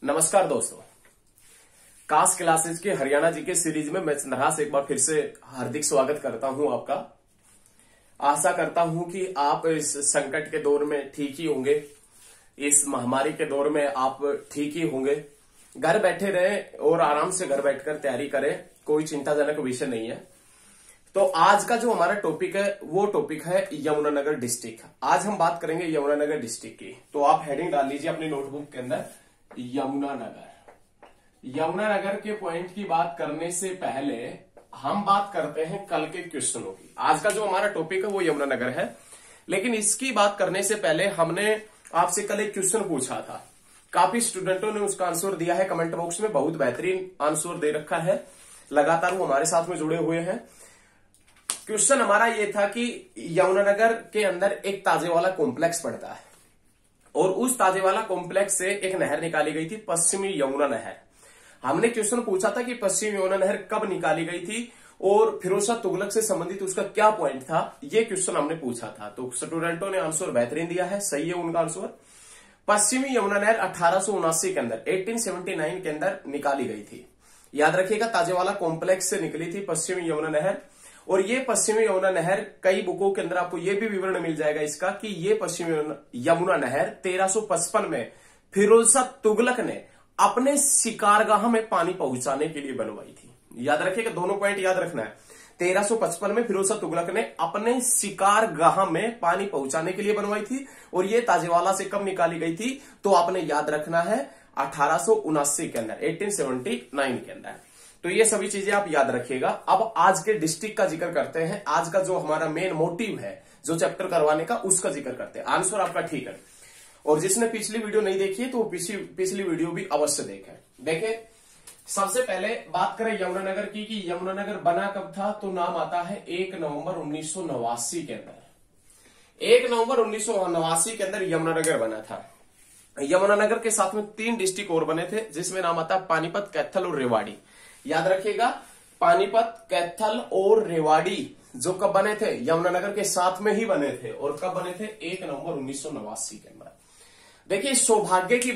नमस्कार दोस्तों, cast classes के हरियाणा जी के सीरीज में मैं चंद्रहास एक बार फिर से हार्दिक स्वागत करता हूं आपका। आशा करता हूं कि आप इस संकट के दौर में ठीक ही होंगे, इस महामारी के दौर में आप ठीक ही होंगे। घर बैठे रहें और आराम से घर बैठकर तैयारी करें, कोई चिंताजनक विषय नहीं है। तो आज का जो हमारा टॉपिक है वो टॉपिक है यमुनानगर डिस्ट्रिक्ट। आज हम बात करेंगे यमुनानगर डिस्ट्रिक्ट की। तो आप हेडिंग डाल लीजिए अपनी नोटबुक के अंदर, यमुनानगर। यमुनानगर के पॉइंट की बात करने से पहले हम बात करते हैं कल के क्वेश्चनों की। आज का जो हमारा टॉपिक है वो यमुनानगर है, लेकिन इसकी बात करने से पहले हमने आपसे कल एक क्वेश्चन पूछा था। काफी स्टूडेंटों ने उसका आंसर दिया है कमेंट बॉक्स में, बहुत बेहतरीन आंसर दे रखा है। लगातार वो हमारे साथ में जुड़े हुए हैं। क्वेश्चन हमारा ये था कि यमुनानगर के अंदर एक ताजेवाला कॉम्प्लेक्स पड़ता है और उस ताजेवाला कॉम्प्लेक्स से एक नहर निकाली गई थी, पश्चिमी यमुना नहर। हमने क्वेश्चन पूछा था कि पश्चिमी यमुना नहर कब निकाली गई थी और फिरोज शाह तुगलक से संबंधित उसका क्या पॉइंट था, ये क्वेश्चन हमने पूछा था। तो स्टूडेंटों ने आंसर बेहतरीन दिया है, सही है उनका आंसर। पश्चिमी यमुना नहर 1879 के अंदर 1879 के अंदर निकाली गई थी। याद रखिएगा, ताजेवाला कॉम्प्लेक्स से निकली थी पश्चिमी यमुना नहर। और ये पश्चिमी यमुना नहर कई बुकों के अंदर आपको ये भी विवरण मिल जाएगा इसका कि ये पश्चिमी यमुना नहर 1355 में फिरोज शाह तुगलक ने अपने शिकारगाह में पानी पहुंचाने के लिए बनवाई थी। याद रखिएगा, दोनों पॉइंट याद रखना है। 1355 में फिरोज शाह तुगलक ने अपने शिकारगाह में पानी पहुंचाने के लिए बनवाई थी। और ये ताजेवाला से कब निकाली गई थी, तो आपने याद रखना है 1879 के अंदर, 1879 के अंदर। तो ये सभी चीजें आप याद रखिएगा। अब आज के डिस्ट्रिक्ट का जिक्र करते हैं। आज का जो हमारा मेन मोटिव है जो चैप्टर करवाने का, उसका जिक्र करते हैं। आंसर आपका ठीक है। और जिसने पिछली वीडियो नहीं देखी है तो पिछली वीडियो भी अवश्य देखें। सबसे पहले बात करें यमुनानगर की कि यमुनानगर बना कब था, तो नाम आता है 1 नवंबर 1989 के अंदर। 1 नवंबर 1989 के अंदर यमुनानगर बना था। यमुनानगर के साथ में 3 डिस्ट्रिक्ट और बने थे, जिसमें नाम आता है पानीपत, कैथल और रेवाड़ी। याद रखिएगा, पानीपत, कैथल और रेवाड़ी जो कब बने थे, यमुनानगर के साथ में ही बने थे। और कब बने थे, 1 नवंबर 1989 के अंदर। देखिए, सौभाग्य की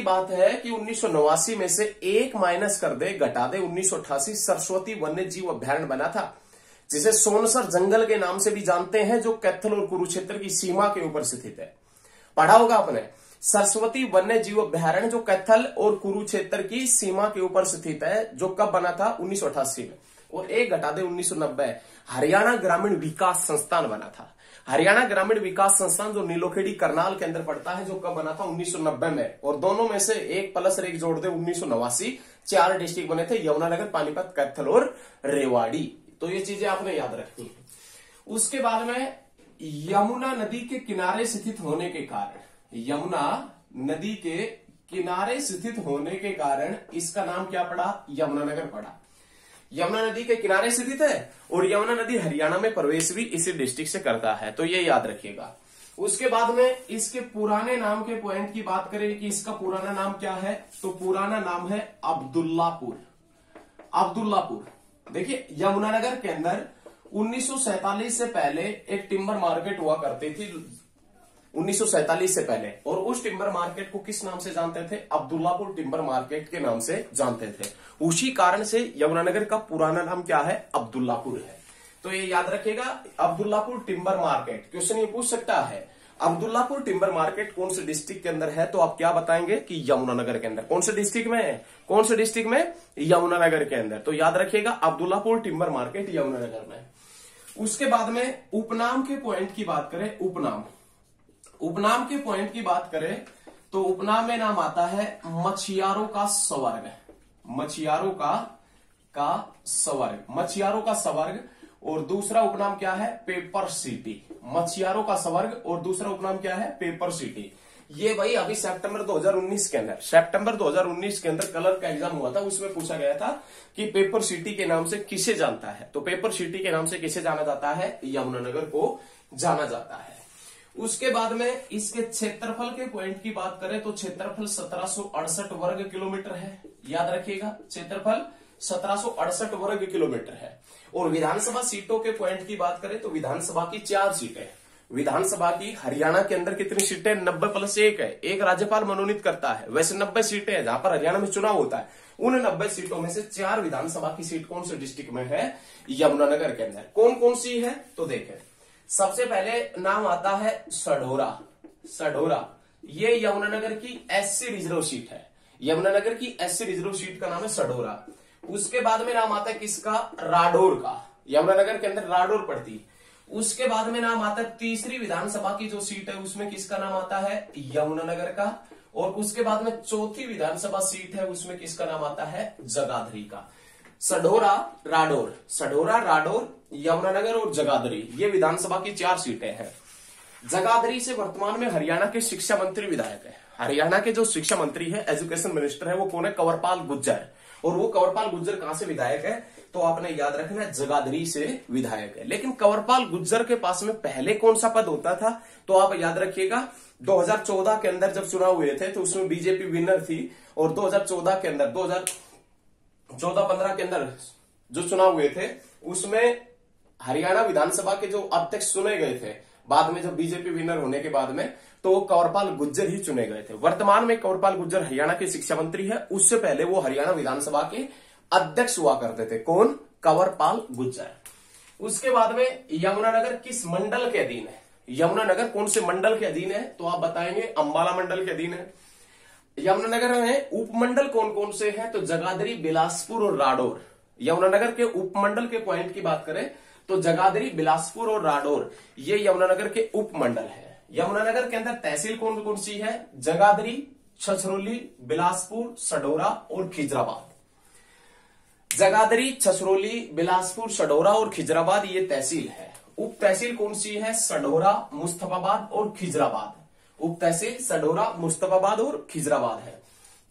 बात है कि 1989 में से 1 माइनस कर दे, घटा दे, 1988 सरस्वती वन्य जीव अभ्यारण्य बना था, जिसे सोनसर जंगल के नाम से भी जानते हैं, जो कैथल और कुरुक्षेत्र की सीमा के ऊपर स्थित है। पढ़ा होगा आपने, सरस्वती वन्य जीव अभ्यारण्य जो कैथल और कुरुक्षेत्र की सीमा के ऊपर स्थित है, जो कब बना था, 1988 में। और 1 घटा दे, 1990 हरियाणा ग्रामीण विकास संस्थान बना था। हरियाणा ग्रामीण विकास संस्थान जो नीलोखेड़ी करनाल के अंदर पड़ता है, जो कब बना था, 1990 में। और दोनों में से 1 प्लस 1 जोड़ दे, 1989। 4 डिस्ट्रिक्ट बने थे, यमुनानगर, पानीपत, कैथल और रेवाड़ी। तो ये चीजें आपने याद रखनी है। उसके बाद में यमुना नदी के किनारे स्थित होने के कारण, यमुना नदी के किनारे स्थित होने के कारण इसका नाम क्या पड़ा, यमुनानगर पड़ा। यमुना नदी के किनारे स्थित है और यमुना नदी हरियाणा में प्रवेश भी इसी डिस्ट्रिक्ट से करता है, तो ये याद रखिएगा। उसके बाद में इसके पुराने नाम के पॉइंट की बात करें कि इसका पुराना नाम क्या है, तो पुराना नाम है अब्दुल्लापुर। अब्दुल्लापुर। देखिए, यमुनानगर के अंदर 1947 से पहले एक टिम्बर मार्केट हुआ करती थी, 1947 से पहले। और उस टिम्बर मार्केट को किस नाम से जानते थे, अब्दुल्लापुर टिम्बर मार्केट के नाम से जानते थे। उसी कारण से यमुनानगर का पुराना नाम क्या है, अब्दुल्लापुर है। तो ये याद रखिएगा, अब्दुल्लापुर टिम्बर मार्केट। क्वेश्चन ये पूछ सकता है, अब्दुल्लापुर टिम्बर मार्केट कौन से डिस्ट्रिक्ट के अंदर है, तो आप क्या बताएंगे कि यमुनानगर के अंदर। कौन से डिस्ट्रिक्ट में है, कौन से डिस्ट्रिक्ट में, यमुनानगर के अंदर। तो याद रखिएगा, अब्दुल्लापुर टिम्बर मार्केट यमुनानगर में। उसके बाद में उपनाम के पॉइंट की बात करें, उपनाम के पॉइंट की बात करें तो उपनाम में नाम आता है मछियारों का स्वर्ग। मछियारों का स्वर्ग। और दूसरा उपनाम क्या है, पेपर सिटी। मछियारों का स्वर्ग और दूसरा उपनाम क्या है, पेपर सिटी। ये भाई अभी सितंबर 2019 के अंदर कलर का एग्जाम हुआ था, उसमें पूछा गया था कि पेपर सिटी के नाम से किसे जानता है, तो पेपर सिटी के नाम से किसे जाना जाता है, यमुनानगर को जाना जाता है। उसके बाद में इसके क्षेत्रफल के पॉइंट की बात करें तो क्षेत्रफल 1768 वर्ग किलोमीटर है। याद रखिएगा, क्षेत्रफल 1768 वर्ग किलोमीटर है। और विधानसभा सीटों के पॉइंट की बात करें तो विधानसभा की 4 सीटें, विधानसभा की हरियाणा के अंदर कितनी सीटें? 90+1 है। एक राज्यपाल मनोनीत करता है। वैसे 90 सीटें हैं जहां पर हरियाणा में चुनाव होता है। उन 90 सीटों में से 4 विधानसभा की सीट कौन से डिस्ट्रिक्ट में है? यमुनानगर के अंदर। कौन कौन सी है तो देखें, सबसे पहले नाम आता है सढौरा। सढौरा ये यमुनानगर की एससी रिजर्व सीट है। यमुनानगर की एससी रिजर्व सीट का नाम है सढौरा। उसके बाद में नाम आता है किसका? राडौर का। यमुनानगर के अंदर राडौर पड़ती। उसके बाद में नाम आता है तीसरी विधानसभा की जो सीट है उसमें किसका नाम आता है? यमुनानगर का। और उसके बाद में चौथी विधानसभा सीट है उसमें किसका नाम आता है? जगाधरी का। सढौरा, राडौर, सढौरा, राडौर, यमुनानगर और जगाधरी, ये विधानसभा की 4 सीटें हैं। जगाधरी से वर्तमान में हरियाणा के शिक्षा मंत्री विधायक है। हरियाणा के जो शिक्षा मंत्री है, एजुकेशन मिनिस्टर है, वो कौन है? कंवरपाल गुर्जर। और वो कंवरपाल गुर्जर कहां से विधायक है? तो आपने याद रखना, जगाधरी से विधायक है। लेकिन कंवरपाल गुर्जर के पास में पहले कौन सा पद होता था? तो आप याद रखिएगा, 2014 के अंदर जब चुनाव हुए थे तो उसमें बीजेपी विनर थी। और 2014 के अंदर 2014-15 के अंदर जो चुनाव हुए थे उसमें हरियाणा विधानसभा के जो अध्यक्ष चुने गए थे बाद में, जब बीजेपी विनर होने के बाद में, तो कंवरपाल गुर्जर ही चुने गए थे। वर्तमान में कंवरपाल गुर्जर हरियाणा के शिक्षा मंत्री है। उससे पहले वो हरियाणा विधानसभा के अध्यक्ष हुआ करते थे। कौन? कंवरपाल गुर्जर। उसके बाद में यमुनानगर किस मंडल के अधीन है? यमुनानगर कौन से मंडल के अधीन है? तो आप बताएंगे अंबाला मंडल के अधीन है। यमुनानगर में उपमंडल कौन कौन से हैं? तो जगाधरी, बिलासपुर और राडौर। यमुनानगर के उपमंडल के पॉइंट की बात करें तो जगाधरी, बिलासपुर और राडौर, ये यमुनानगर के उपमंडल है। यमुनानगर के अंदर तहसील कौन कौन सी है? जगाधरी, छछरौली, बिलासपुर, सढौरा और खिजराबाद। जगाधरी, छछरौली, बिलासपुर, सढौरा और खिजराबाद ये तहसील है। उप तहसील कौन सी है? सढौरा, मुस्तफाबाद और खिजराबाद। उप तहसील सढौरा, मुस्तफाबाद और खिजराबाद है।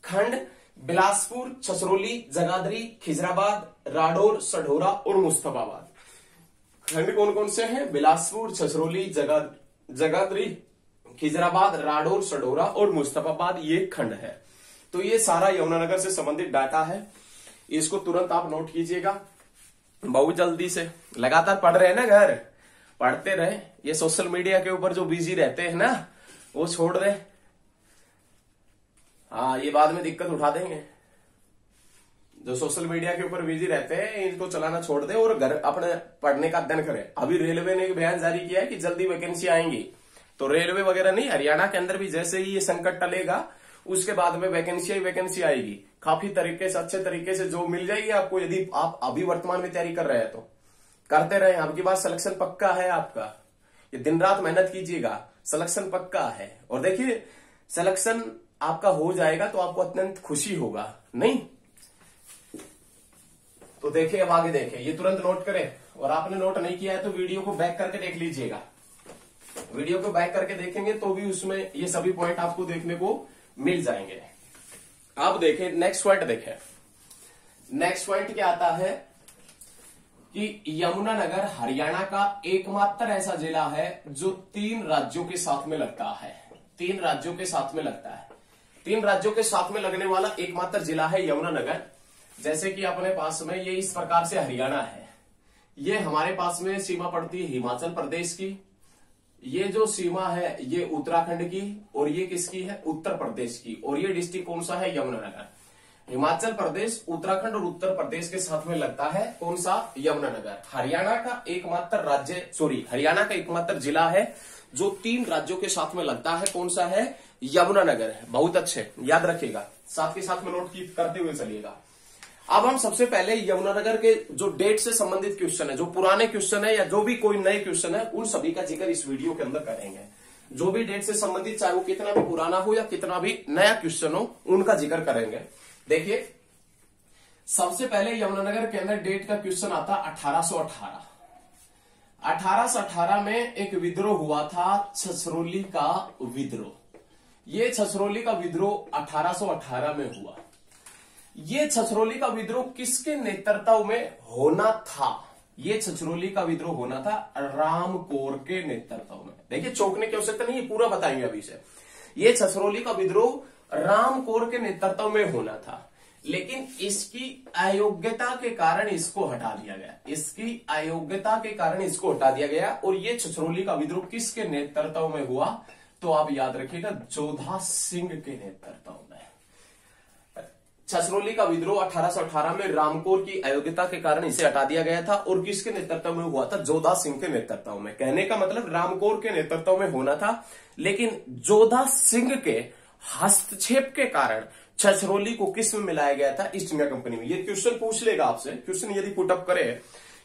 खंड बिलासपुर, छछरौली, जगाधरी, खिजराबाद, राडौर, सढौरा और मुस्तफाबाद। खंड कौन कौन से हैं? बिलासपुर, छछरौली, जगाधरी, खिजराबाद, राडौर, सढौरा और मुस्तफाबाद, ये खंड है। तो ये सारा यमुनानगर से संबंधित डाटा है। इसको तुरंत आप नोट कीजिएगा, बहुत जल्दी से। लगातार पढ़ रहे हैं ना, घर पढ़ते रहे। ये सोशल मीडिया के ऊपर जो बिजी रहते हैं ना, वो छोड़ रहे। हाँ, ये बाद में दिक्कत उठा देंगे। जो सोशल मीडिया के ऊपर बिजी रहते हैं इनको चलाना छोड़ दे और घर अपने पढ़ने का अध्ययन करें। अभी रेलवे ने एक बयान जारी किया है कि जल्दी वैकेंसी आएंगी। तो रेलवे वगैरह नहीं, हरियाणा के अंदर भी जैसे ही ये संकट टलेगा उसके बाद में वैकेंसी आएगी। काफी तरीके से, अच्छे तरीके से जो मिल जाएगी आपको। यदि आप अभी वर्तमान में तैयारी कर रहे हैं तो करते रहे। आपकी बात सिलेक्शन पक्का है आपका। ये दिन रात मेहनत कीजिएगा, सिलेक्शन पक्का है। और देखिए, सिलेक्शन आपका हो जाएगा तो आपको अत्यंत खुशी होगा, नहीं? तो देखिए, अब आगे देखें, ये तुरंत नोट करें। और आपने नोट नहीं किया है तो वीडियो को बैक करके देख लीजिएगा। वीडियो को बैक करके देखेंगे तो भी उसमें ये सभी पॉइंट आपको देखने को मिल जाएंगे। अब देखें नेक्स्ट पॉइंट। देखें नेक्स्ट पॉइंट क्या आता है कि यमुनानगर हरियाणा का एकमात्र ऐसा जिला है जो 3 राज्यों के साथ में लगता है। 3 राज्यों के साथ में लगता है। 3 राज्यों के साथ में लगने वाला एकमात्र जिला है यमुनानगर। जैसे कि अपने पास में ये इस प्रकार से हरियाणा है, ये हमारे पास में सीमा पड़ती है हिमाचल प्रदेश की। ये जो सीमा है ये उत्तराखंड की, और ये किसकी है? उत्तर प्रदेश की। और ये डिस्ट्रिक्ट कौन सा है? यमुनानगर। हिमाचल प्रदेश, उत्तराखंड और उत्तर प्रदेश के साथ में लगता है कौन सा? यमुनानगर। हरियाणा का एकमात्र जिला है जो 3 राज्यों के साथ में लगता है। कौन सा है? यमुनानगर है। बहुत अच्छे, याद रखिएगा, साथ के साथ में नोट करते हुए चलिएगा। अब हम सबसे पहले यमुनानगर के जो डेट से संबंधित क्वेश्चन है, जो पुराने क्वेश्चन है या जो भी कोई नए क्वेश्चन है, उन सभी का जिक्र इस वीडियो के अंदर करेंगे। जो भी डेट से संबंधित, चाहे वो कितना भी पुराना हो या कितना भी नया क्वेश्चन हो, उनका जिक्र करेंगे। देखिए, सबसे पहले यमुनानगर के अंदर डेट का क्वेश्चन आता 1818। 1818 में एक विद्रोह हुआ था, छछरौली का विद्रोह। ये छछरौली का विद्रोह 1818 में हुआ। ये छछरौली का विद्रोह किसके नेतृत्व में होना था? ये छछरौली का विद्रोह होना था राम कौर के नेतृत्व में। देखिए, चौंकने की आवश्यकता नहीं, ये पूरा बताएंगे अभी से। ये छछरौली का विद्रोह राम कौर के नेतृत्व में होना था। लेकिन इसकी अयोग्यता के कारण इसको हटा दिया गया। इसकी अयोग्यता के कारण इसको हटा दिया गया। और ये छछरौली का विद्रोह किसके नेतृत्व में हुआ? तो आप याद रखिएगा, जोधा सिंह के नेतृत्व में। छछरौली का विद्रोह 1818 में रामकोर की अयोग्यता के कारण इसे हटा दिया गया था। और किसके नेतृत्व में हुआ था? जोधा सिंह के नेतृत्व में। कहने का मतलब रामकोर के नेतृत्व में होना था, लेकिन जोधा सिंह के हस्तक्षेप के कारण छछरौली को किस में मिलाया गया था? ईस्ट इंडिया कंपनी में। ये क्वेश्चन पूछ लेगा आपसे, क्वेश्चन यदि पुटअप करे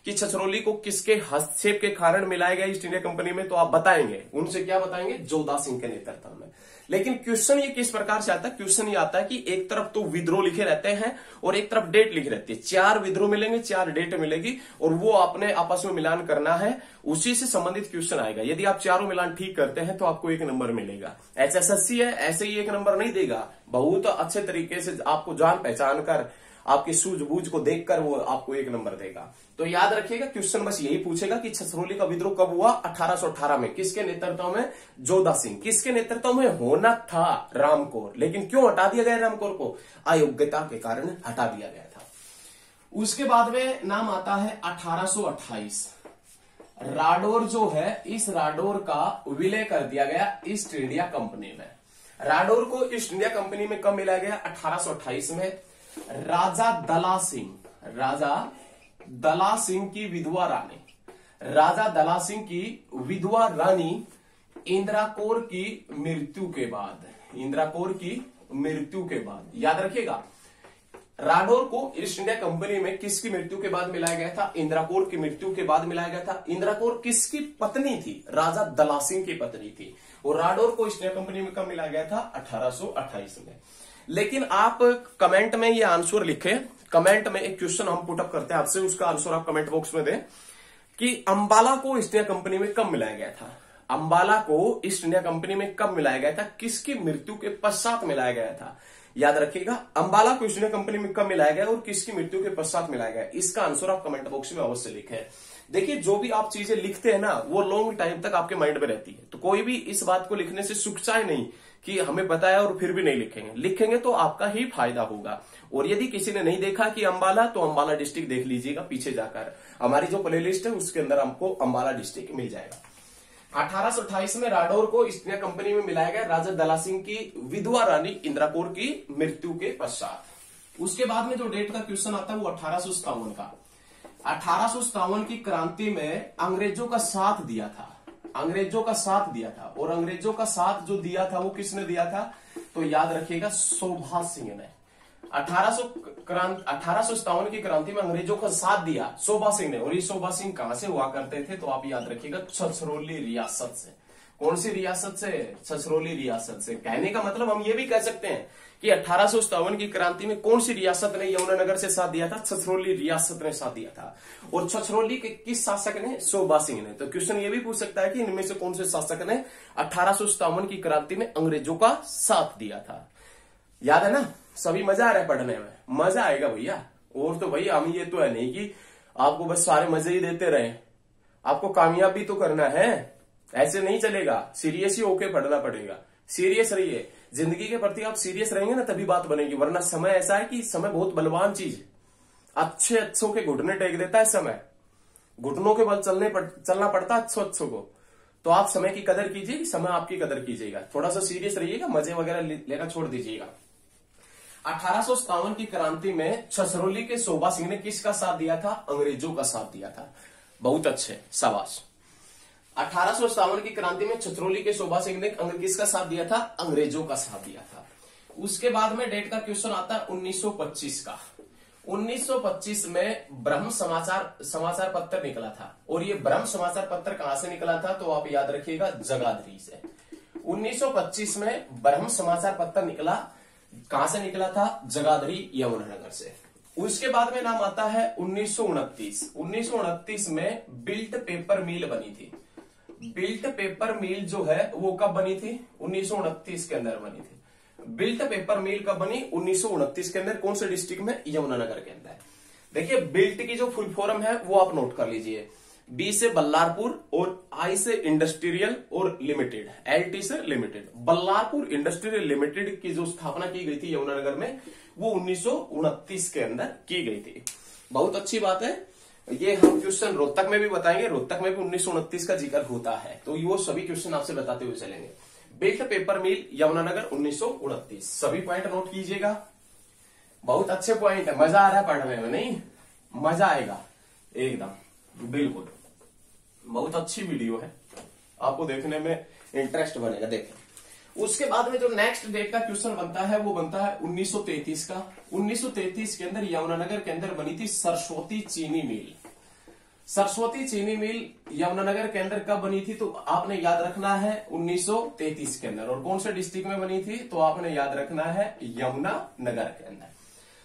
कि छछरौली को किसके हस्तक्षेप के कारण मिलाया गया ईस्ट इंडिया कंपनी में, तो आप बताएंगे, उनसे क्या बताएंगे? जोधा सिंह के नेतृत्व में। लेकिन क्वेश्चन ये किस प्रकार से आता है? क्वेश्चन ये आता है कि एक तरफ तो विद्रोह लिखे रहते हैं और एक तरफ डेट लिखी रहती है। 4 विद्रोह मिलेंगे, 4 डेट मिलेगी, और वो आपने आपस में मिलान करना है, उसी से संबंधित क्वेश्चन आएगा। यदि आप चारों मिलान ठीक करते हैं तो आपको 1 नंबर मिलेगा। एचएसएससी है, ऐसे ही 1 नंबर नहीं देगा, बहुत अच्छे तरीके से आपको जान पहचान कर, आपकी सूझबूझ को देखकर वो आपको 1 नंबर देगा। तो याद रखिएगा, क्वेश्चन बस यही पूछेगा कि छछरौली का विद्रोह कब हुआ? 1818 में। किसके नेतृत्व में? जोधा सिंह। किसके नेतृत्व में होना था? रामकोर। लेकिन क्यों हटा दिया गया रामकोर को? अयोग्यता के कारण हटा दिया गया था। उसके बाद में नाम आता है 1828। राडोर जो है, इस राडोर का विलय कर दिया गया ईस्ट इंडिया कंपनी में। राडोर को ईस्ट इंडिया कंपनी में कब मिलाया गया? 1828 में। राजा दला सिंह की विधवा रानी, राजा दला सिंह की विधवा रानी इंदिरा कौर की मृत्यु के बाद, इंदिरा कौर की मृत्यु के बाद, याद रखिएगा, राडोर को ईस्ट इंडिया कंपनी में किसकी मृत्यु के बाद मिलाया गया था? इंदिरा कौर की मृत्यु के बाद मिलाया गया था। इंदिरा कौर किसकी पत्नी थी? राजा दला सिंह की पत्नी थी। और राडोर को ईस्ट इंडिया कंपनी में कब मिलाया गया था? 1828 में। लेकिन आप कमेंट में ये आंसर लिखें, कमेंट में एक क्वेश्चन हम पुटअप करते हैं आपसे, उसका आंसर आप कमेंट बॉक्स में दें कि अंबाला को ईस्ट इंडिया कंपनी में कब मिलाया गया था? अंबाला को ईस्ट इंडिया कंपनी में कब मिलाया गया था? किसकी मृत्यु के पश्चात मिलाया गया था? याद रखिएगा, अंबाला को ईस्ट इंडिया कंपनी में कब मिलाया गया और किसकी मृत्यु के पश्चात मिलाया गया? इसका आंसर आप कमेंट बॉक्स में अवश्य लिखें। देखिए, जो भी आप चीजें लिखते हैं ना, वो लॉन्ग टाइम तक आपके माइंड में रहती है। तो कोई भी इस बात को लिखने से सुखचाए नहीं कि हमें पता है और फिर भी नहीं लिखेंगे। लिखेंगे तो आपका ही फायदा होगा। और यदि किसी ने नहीं देखा कि अंबाला, तो अंबाला डिस्ट्रिक्ट देख लीजिएगा पीछे जाकर। हमारी जो प्लेलिस्ट है उसके अंदर हमको अंबाला डिस्ट्रिक्ट मिल जाएगा। 1828 में राडौर को ईस्ट इंडिया कंपनी में मिलाया गया राजा दला सिंह की विधवा रानी इंदिरा कौर की मृत्यु के पश्चात। उसके बाद में जो डेट का क्वेश्चन आता है वो 1857 का। 1857 की क्रांति में अंग्रेजों का साथ दिया था, अंग्रेजों का साथ दिया था। और अंग्रेजों का साथ जो दिया था वो किसने दिया था? तो याद रखिएगा, सुभाष सिंह ने। 1857 की क्रांति में अंग्रेजों का साथ दिया सुभाष सिंह ने। और ये सुभाष सिंह कहां से हुआ करते थे? तो आप याद रखिएगा, छछरौली रियासत से। कौन सी रियासत से? छछरौली रियासत से। कहने का मतलब हम ये भी कह सकते हैं कि 1857 की क्रांति में कौन सी रियासत ने यमुनानगर से साथ दिया था? छछरौली रियासत ने साथ दिया था। और छछरौली के किस शासक ने? सुभाष सिंह ने। तो क्वेश्चन ये भी पूछ सकता है कि इनमें से कौन से शासक ने 1857 की क्रांति में अंग्रेजों का साथ दिया था? याद है ना? सभी मजा आ रहा है पढ़ने में? मजा आएगा भैया। और तो भैया हम ये तो है नहीं कि आपको बस सारे मजे ही देते रहे, आपको कामयाब भी तो करना है। ऐसे नहीं चलेगा, सीरियस ही होके पढ़ना पड़ेगा। सीरियस रहिए, जिंदगी के प्रति आप सीरियस रहेंगे ना तभी बात बनेगी। वरना समय ऐसा है कि समय बहुत बलवान चीज है। अच्छे अच्छों के घुटने टेक देता है समय, घुटनों के बल चलना पड़ता है अच्छों को। तो आप समय की कदर कीजिए, समय आपकी कदर कीजिएगा। थोड़ा सा सीरियस रहिएगा, मजे वगैरह लेना छोड़ दीजिएगा। 1857 की क्रांति में छछरौली के सुभाष सिंह ने किसका साथ दिया था? अंग्रेजों का साथ दिया था। बहुत अच्छे, शाबाश। 1857 की क्रांति में छछरौली के सुभाष सिंह ने किसका साथ दिया था? अंग्रेजों का साथ दिया था। उसके बाद में डेट का क्वेश्चन आता है 1925 का। 1925 में ब्रह्म समाचार पत्र निकला था। और ये ब्रह्म समाचार पत्र कहां से निकला था? तो आप याद रखिएगा, जगाधरी से। 1925 में ब्रह्म समाचार पत्र निकला, कहां से निकला था? जगाधरी, यमुनानगर से। उसके बाद में नाम आता है 1929। 1929 में बिल्ट पेपर मिल बनी थी। बिल्ट पेपर मिल जो है वो कब बनी थी? 1929 के अंदर बनी थी। बिल्ट पेपर मिल कब बनी? 1929 के अंदर। कौन से डिस्ट्रिक्ट में? यमुनानगर के अंदर। देखिए, बिल्ट की जो फुल फॉर्म है वो आप नोट कर लीजिए। बी से बल्लारपुर और आई से इंडस्ट्रियल और लिमिटेड, एलटी से लिमिटेड। बल्लारपुर इंडस्ट्रियल लिमिटेड की जो स्थापना की गई थी यमुनानगर में वो 1929 के अंदर की गई थी। बहुत अच्छी बात है। ये हम क्वेश्चन रोहतक में भी बताएंगे, रोहतक में भी 1929 का जिक्र होता है, तो वो सभी क्वेश्चन आपसे बताते हुए चलेंगे। बिल्ट पेपर मिल यमुनानगर 1929, सभी पॉइंट नोट कीजिएगा। बहुत अच्छे पॉइंट है, मजा आ रहा है पढ़ने में, नहीं मजा आएगा एकदम, बिल्कुल। बहुत अच्छी वीडियो है, आपको देखने में इंटरेस्ट बनेगा। देखें, उसके बाद में जो नेक्स्ट डेट का क्वेश्चन बनता है वो बनता है 1933 का। 1933 के अंदर यमुनानगर के अंदर बनी थी सरस्वती चीनी मिल। सरस्वती चीनी मिल यमुनानगर के अंदर कब बनी थी, तो आपने याद रखना है 1933 के अंदर। और कौन से डिस्ट्रिक्ट में बनी थी, तो आपने याद रखना है यमुनानगर के अंदर।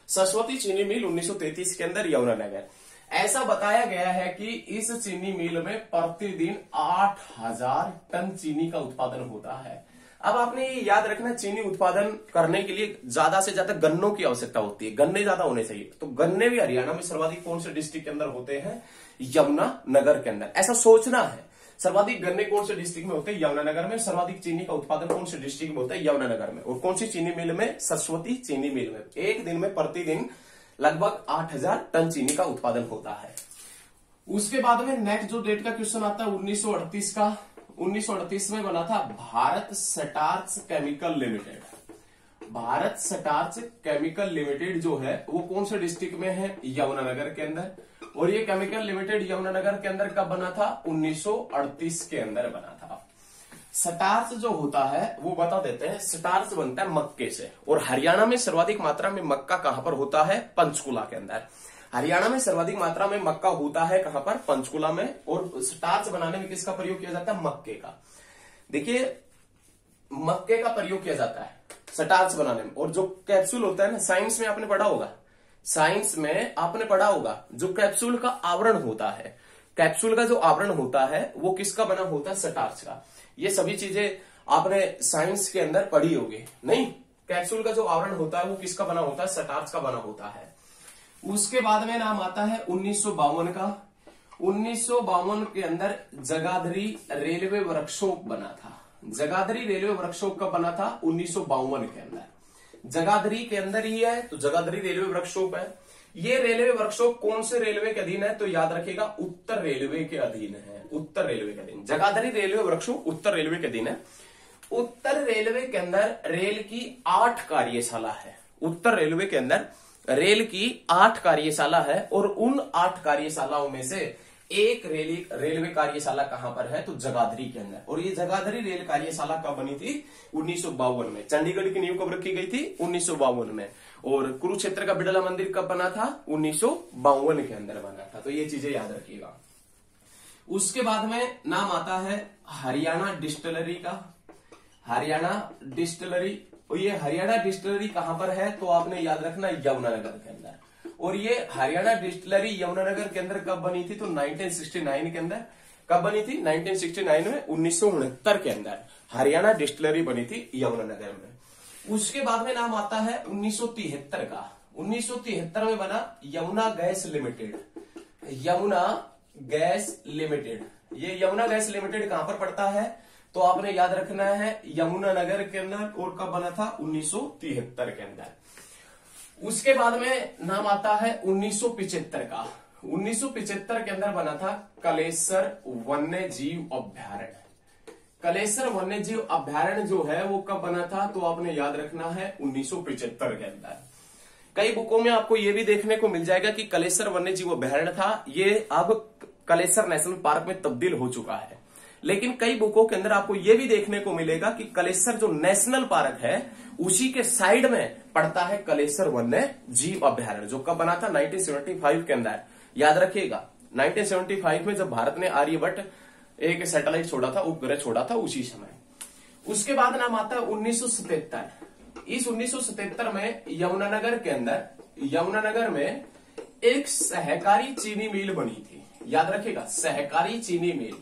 सरस्वती चीनी मिल 1933 के अंदर यमुनानगर। ऐसा बताया गया है कि इस चीनी मिल में प्रतिदिन 8000 टन चीनी का उत्पादन होता है। अब आपने ये याद रखना, चीनी उत्पादन करने के लिए ज्यादा से ज्यादा गन्नों की आवश्यकता होती है, गन्ने ज्यादा होने चाहिए। तो गन्ने भी हरियाणा में सर्वाधिक कौन से डिस्ट्रिक्ट के अंदर होते हैं, यमुनानगर के अंदर। ऐसा सोचना है, सर्वाधिक गन्ने कौन से डिस्ट्रिक्ट में होते हैं, यमुनानगर में। सर्वाधिक चीनी का उत्पादन कौन से डिस्ट्रिक्ट में होता है, यमुनानगर में। और कौन सी चीनी मिल में, सरस्वती चीनी मिल में। एक दिन में प्रतिदिन लगभग 8000 टन चीनी का उत्पादन होता है। उसके बाद में नेक्स्ट जो डेट का क्वेश्चन आता है 1938 का। 1938 में बना था Bharat starch chemical limited. Bharat starch chemical limited जो है वो कौन से डिस्ट्रिक्ट में है, यमुनानगर के अंदर। और ये केमिकल लिमिटेड यमुनानगर के अंदर कब बना था, 1938 के अंदर बना था। स्टार्च जो होता है वो बता देते हैं, स्टार्च बनता है मक्के से। और हरियाणा में सर्वाधिक मात्रा में मक्का कहां पर होता है, पंचकुला के अंदर। हरियाणा में सर्वाधिक मात्रा में मक्का होता है कहां पर, पंचकुला में। और स्टार्च बनाने में किसका प्रयोग किया जाता है, मक्के का। देखिए, मक्के का प्रयोग किया जाता है स्टार्च बनाने में। और जो कैप्सूल होता है ना, साइंस में आपने पढ़ा होगा, साइंस में आपने पढ़ा होगा, जो कैप्सूल का आवरण होता है, कैप्सूल का जो आवरण होता है वो किसका बना होता है, स्टार्च का। ये सभी चीजें आपने साइंस के अंदर पढ़ी होगी, नहीं। कैप्सूल का जो आवरण होता है वो किसका बना होता है, स्टार्च का बना होता है। उसके बाद में नाम आता है 1952 का। 1952 के अंदर जगाधरी रेलवे वर्कशॉप बना था। जगाधरी रेलवे वर्कशॉप कब बना था, 1952 के अंदर। जगाधरी के अंदर ही है, तो जगाधरी रेलवे वर्कशॉप है। ये रेलवे वर्कशॉप कौन से रेलवे के अधीन है, तो याद रखिएगा उत्तर रेलवे के अधीन है। उत्तर रेलवे के अधीन जगाधरी रेलवे वर्कशॉप उत्तर रेलवे के अधीन है। उत्तर रेलवे के अंदर रेल की 8 कार्यशाला है। उत्तर रेलवे के अंदर रेल की 8 कार्यशाला है। और उन 8 कार्यशालाओं में से एक रेलवे कार्यशाला कहां पर है, तो जगाधरी के अंदर। और ये जगाधरी रेल कार्यशाला कब बनी थी, 1952 में। चंडीगढ़ की नींव कब रखी गई थी, 1952 में। और कुरुक्षेत्र का बिड़ला मंदिर कब बना था, 1952 के अंदर बना था। तो ये चीजें याद रखिएगा। उसके बाद में नाम आता है हरियाणा डिस्टिलरी का। हरियाणा डिस्टिलरी, और ये हरियाणा डिस्टिलरी कहां पर है, तो आपने याद रखना यमुनानगर के अंदर। और ये हरियाणा डिस्टिलरी यमुनानगर के अंदर कब बनी थी, तो 1969 के अंदर। कब बनी थी, 1969 में। 1969 के अंदर हरियाणा डिस्टिलरी बनी थी यमुनानगर में। उसके बाद में नाम आता है 1973 का। 1973 में बना Yamuna gas limited. Yamuna gas limited, ये यमुना गैस लिमिटेड कहां पर पड़ता है, तो आपने याद रखना है यमुनानगर के अंदर। और कब बना था, 1973 के अंदर। उसके बाद में नाम आता है 1975 का। 1975 के अंदर बना था कलेसर वन्य जीव अभ्यारण्य। कलेसर वन्य जीव अभ्यारण्य जो है वो कब बना था, तो आपने याद रखना है 1975 के अंदर। कई बुकों में आपको ये भी देखने को मिल जाएगा कि कलेसर वन्य जीव अभ्यारण्य था, ये अब कलेसर नेशनल पार्क में तब्दील हो चुका है। लेकिन कई बुकों के अंदर आपको यह भी देखने को मिलेगा कि कलेसर जो नेशनल पार्क है उसी के साइड में पड़ता है कलेसर वन्य जीव अभ्यारण्य, जो कब बना था, 1975 के अंदर। याद रखिएगा 1975 में जब भारत ने आर्यभट्ट एक सैटेलाइट छोड़ा था, उपग्रह छोड़ा था, उसी समय। उसके बाद नाम आता है 1977। इस 1977 में यमुनानगर के अंदर, यमुनानगर में एक सहकारी चीनी मिल बनी थी। याद रखिएगा, सहकारी चीनी मिल।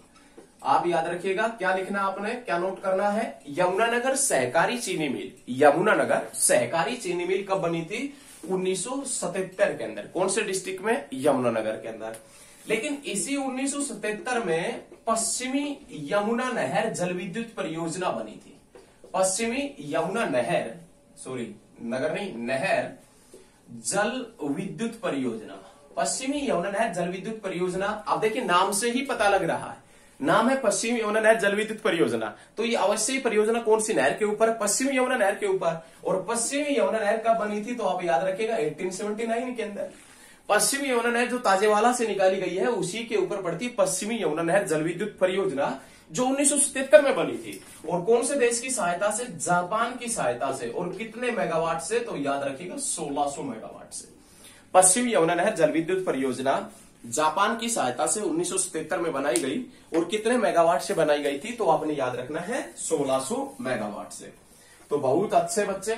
आप याद रखिएगा, क्या लिखना आपने, क्या नोट करना है, यमुनानगर सहकारी चीनी मिल। यमुनानगर सहकारी चीनी मिल कब बनी थी, 1977 के अंदर। कौन से डिस्ट्रिक्ट में, यमुनानगर के अंदर। लेकिन इसी 1977 में पश्चिमी यमुना नहर जल विद्युत परियोजना बनी थी। पश्चिमी यमुना नहर, सॉरी नगर नहीं, नहर जल विद्युत परियोजना, पश्चिमी यमुना नहर जल विद्युत परियोजना। अब देखिए नाम से ही पता लग रहा है, नाम है पश्चिमी यमुना नहर जल विद्युत परियोजना, तो ये अवश्य ही परियोजना कौन सी नहर के ऊपर? पश्चिमी यमुना नहर के ऊपर। और पश्चिमी यमुना नहर कब बनी थी? तो आप याद रखिएगा 1879 के अंदर। पश्चिमी यमुना नहर जो ताजेवाला से निकाली गई है उसी के ऊपर पड़ती पश्चिमी यमुना नहर जल विद्युत परियोजना, जो 1977 में बनी थी। और कौन से देश की सहायता से? जापान की सहायता से। और कितने मेगावाट से? तो याद रखिएगा 1600 मेगावाट से। पश्चिमी यमुना नहर जल विद्युत परियोजना जापान की सहायता से 1977 में बनाई गई। और कितने मेगावाट से बनाई गई थी? तो आपने याद रखना है 1600 मेगावाट से। तो बहुत अच्छे बच्चे,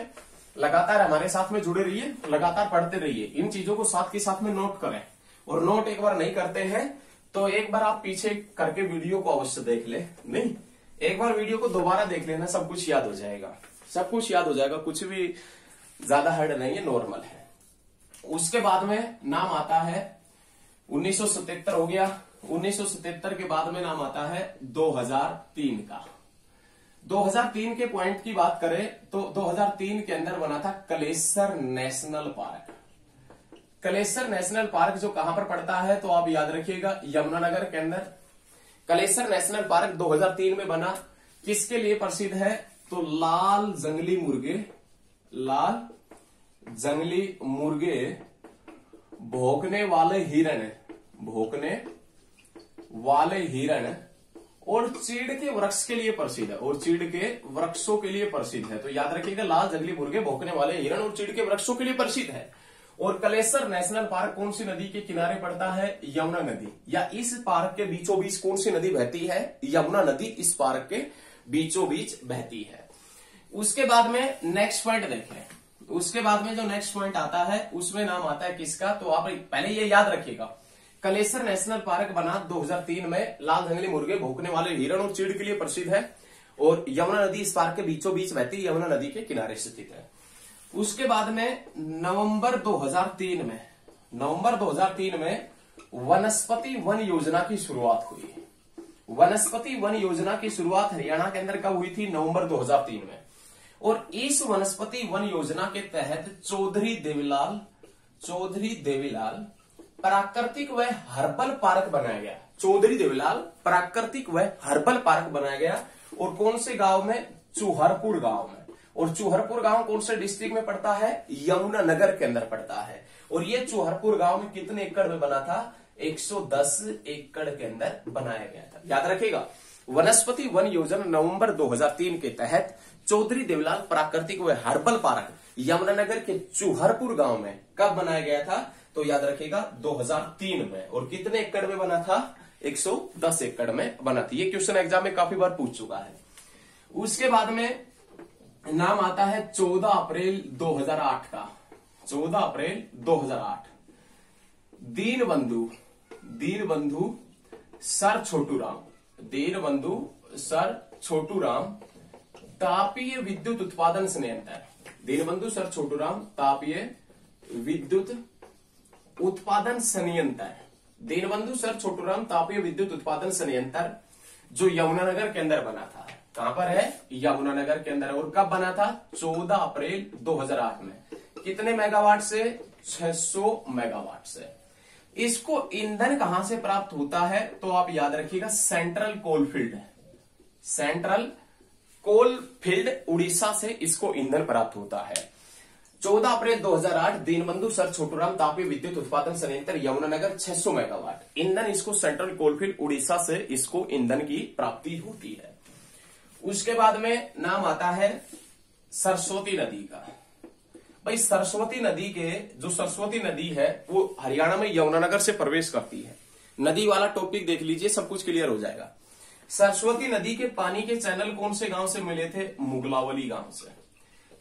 लगातार हमारे साथ में जुड़े रहिए, लगातार पढ़ते रहिए, इन चीजों को साथ के साथ में नोट करें। और नोट एक बार नहीं करते हैं तो एक बार आप पीछे करके वीडियो को अवश्य देख ले, नहीं एक बार वीडियो को दोबारा देख लेना, सब कुछ याद हो जाएगा, सब कुछ याद हो जाएगा, कुछ भी ज्यादा हार्ड नहीं है, नॉर्मल है। उसके बाद में नाम आता है 1977 हो गया। 1977 के बाद में नाम आता है 2003 का। 2003 के पॉइंट की बात करें तो 2003 के अंदर बना था Kalesar national park. Kalesar national park जो कहां पर पड़ता है? तो आप याद रखिएगा यमुनानगर के अंदर। कलेसर नेशनल पार्क 2003 में बना, किसके लिए प्रसिद्ध है? तो लाल जंगली मुर्गे, लाल जंगली मुर्गे, भौंकने वाले हिरण, भौंकने वाले हिरण और चीड़ के वृक्ष के लिए प्रसिद्ध है, और चीड़ के वृक्षों के लिए प्रसिद्ध है। तो याद रखिएगा लाल जंगली मुर्गे, भौंकने वाले हिरण और चीड़ के वृक्षों के लिए प्रसिद्ध है। और कलेसर नेशनल पार्क कौन सी नदी के किनारे पड़ता है? यमुना नदी। या इस पार्क के बीचों बीच कौन सी नदी बहती है? यमुना नदी इस पार्क के बीचों बीच बहती है। उसके बाद में नेक्स्ट पॉइंट देखें, उसके बाद में जो नेक्स्ट पॉइंट आता है उसमें नाम आता है किसका? तो आप पहले ये याद रखिएगा, कलेसर नेशनल पार्क बना 2003 में, लाल जंगली मुर्गे, भौंकने वाले हिरण और चीड़ के लिए प्रसिद्ध है। और यमुना नदी इस पार्क के बीचों बीच बहती है, यमुना नदी के किनारे स्थित है। उसके बाद में नवंबर 2003 में वनस्पति वन योजना की शुरुआत हुई। वनस्पति वन योजना की शुरुआत हरियाणा के अंदर कब हुई थी? नवंबर 2003 में। और इस वनस्पति वन योजना के तहत चौधरी देवीलाल प्राकृतिक व हर्बल पार्क बनाया गया। चौधरी देवीलाल प्राकृतिक व हर्बल पार्क बनाया गया। और कौन से गांव में? चूहरपुर गांव में। और चूहरपुर गांव कौन से डिस्ट्रिक्ट में पड़ता है? यमुनानगर के अंदर पड़ता है। और ये चूहरपुर गांव में कितने एकड़ में बना था? 110 एकड़ के अंदर बनाया गया था। याद रखिएगा, वनस्पति वन योजना नवंबर 2003 के तहत चौधरी देवीलाल प्राकृतिक व हर्बल पार्क यमुनानगर के चूहरपुर गांव में कब बनाया गया था? तो याद रखिएगा 2003 में। और कितने एकड़ में बना था? 110 एकड़ में बना थी। ये क्वेश्चन एग्जाम में काफी बार पूछ चुका है। उसके बाद में नाम आता है 14 अप्रैल 2008 का। 14 अप्रैल 2008 दीनबंधु सर छोटूराम तापीय विद्युत उत्पादन संयंत्र। दीनबंधु सर छोटूराम तापीय विद्युत उत्पादन संयंत्र। दीनबंधु सर छोटूराम तापीय विद्युत उत्पादन संयंत्र जो यमुनानगर के अंदर बना था। कहां पर है? यमुनानगर के अंदर। और कब बना था? 14 अप्रैल 2008 में। कितने मेगावाट से? 600 मेगावाट से। इसको ईंधन कहां से प्राप्त होता है? तो आप याद रखिएगा सेंट्रल कोल फील्ड उड़ीसा से इसको ईंधन प्राप्त होता है। 14 अप्रैल 2008 दीनबंधु सर छोटूराम तापीय विद्युत उत्पादन संयंत्र यमुनानगर 600 मेगावाट ईंधन, इसको सेंट्रल कोलफील्ड उड़ीसा से इसको ईंधन की प्राप्ति होती है। उसके बाद में नाम आता है सरस्वती नदी का। भाई सरस्वती नदी के जो सरस्वती नदी है वो हरियाणा में यमुनानगर से प्रवेश करती है। नदी वाला टॉपिक देख लीजिए, सब कुछ क्लियर हो जाएगा। सरस्वती नदी के पानी के चैनल कौन से गांव से मिले थे? मुगलावली गांव से।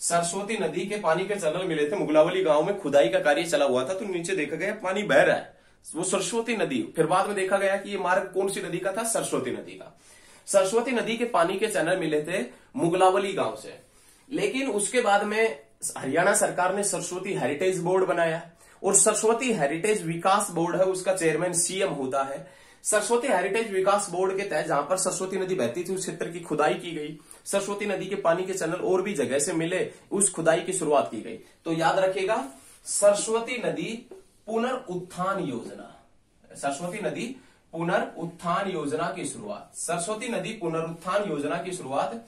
सरस्वती नदी के पानी के चैनल मिले थे मुगलावली गांव में। खुदाई का कार्य चला हुआ था तो नीचे देखा गया पानी बह रहा है, वो सरस्वती नदी। फिर बाद में देखा गया कि ये मार्ग कौन सी नदी का था? सरस्वती नदी का। सरस्वती नदी के पानी के चैनल मिले थे मुगलावली गांव से। लेकिन उसके बाद में हरियाणा सरकार ने सरस्वती हेरिटेज बोर्ड बनाया और सरस्वती हेरिटेज विकास बोर्ड है उसका चेयरमैन सीएम होता है। सरस्वती हेरिटेज विकास बोर्ड के तहत जहां पर सरस्वती नदी बहती थी उस क्षेत्र की खुदाई की गई, सरस्वती नदी के पानी के चैनल और भी जगह से मिले, उस खुदाई की शुरुआत की गई। तो याद रखिएगा सरस्वती नदी पुनरुत्थान योजना, सरस्वती नदी पुनरुत्थान योजना की शुरुआत, सरस्वती नदी पुनरुत्थान योजना की शुरुआत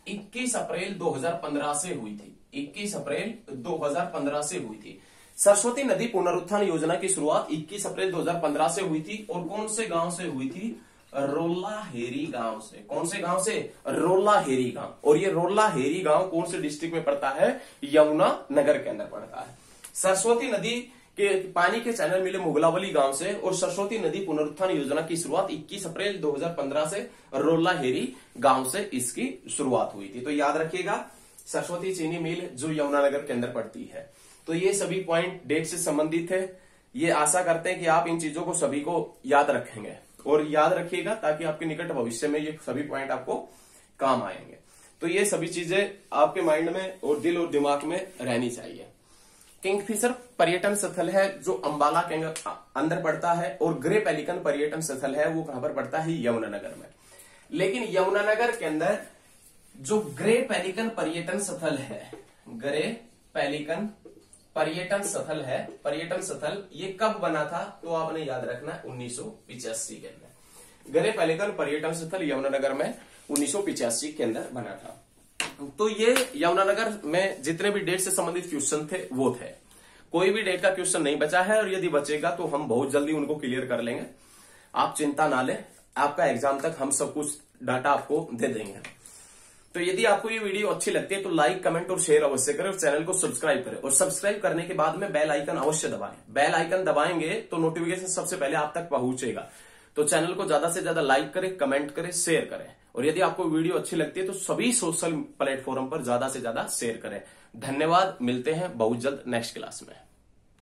21 अप्रैल 2015 से हुई थी। 21 अप्रैल 2015 से हुई थी। सरस्वती नदी पुनरुत्थान योजना की शुरुआत 21 अप्रैल 2015 से हुई थी। और कौन से गांव से हुई थी? रोल्लाहेरी गांव से। कौन से गांव से? रोल्लाहेरी गांव। और ये रोल्लाहेरी गांव कौन से डिस्ट्रिक्ट में पड़ता है? यमुना नगर के अंदर पड़ता है। सरस्वती नदी के पानी के चैनल मिले मुगलावली गांव से। और सरस्वती नदी पुनरुत्थान योजना की शुरुआत 21 अप्रैल 2015 से रोल्लाहेरी गांव से इसकी शुरुआत हुई थी। तो याद रखिएगा सरस्वती चीनी मिल जो यमुनानगर के अंदर पड़ती है। तो ये सभी पॉइंट डेट से संबंधित है। ये आशा करते हैं कि आप इन चीजों को सभी को याद रखेंगे और याद रखिएगा ताकि आपके निकट भविष्य में ये सभी पॉइंट आपको काम आएंगे। तो ये सभी चीजें आपके माइंड में और दिल और दिमाग में रहनी चाहिए। किंगफिशर पर्यटन स्थल है जो अंबाला के अंदर पड़ता है। और ग्रे पेलिकन पर्यटन स्थल है वो कहां पर पड़ता है? यमुनानगर में। लेकिन यमुनानगर के अंदर जो ग्रे पेलिकन पर्यटन स्थल है, ग्रे पेलिकन पर्यटन स्थल है, पर्यटन स्थल ये कब बना था? तो आपने याद रखना 1985 के अंदर। ग्रे पेलिकन पर्यटन स्थल यमुनानगर में 1985 के अंदर बना था। तो ये यमुनानगर में जितने भी डेट से संबंधित क्वेश्चन थे वो थे। कोई भी डेट का क्वेश्चन नहीं बचा है और यदि बचेगा तो हम बहुत जल्दी उनको क्लियर कर लेंगे। आप चिंता ना लें, आपका एग्जाम तक हम सब कुछ डाटा आपको दे देंगे। तो यदि आपको ये वीडियो अच्छी लगती है तो लाइक, कमेंट और शेयर अवश्य करें और चैनल को सब्सक्राइब करें। और सब्सक्राइब करने के बाद में बेल आइकन अवश्य दबाएं। बेल आइकन दबाएंगे तो नोटिफिकेशन सबसे पहले आप तक पहुंचेगा। तो चैनल को ज्यादा से ज्यादा लाइक करें, कमेंट करें, शेयर करें। और यदि आपको वीडियो अच्छी लगती है तो सभी सोशल प्लेटफॉर्म पर ज्यादा से ज्यादा शेयर करें। धन्यवाद। मिलते हैं बहुत जल्द नेक्स्ट क्लास में।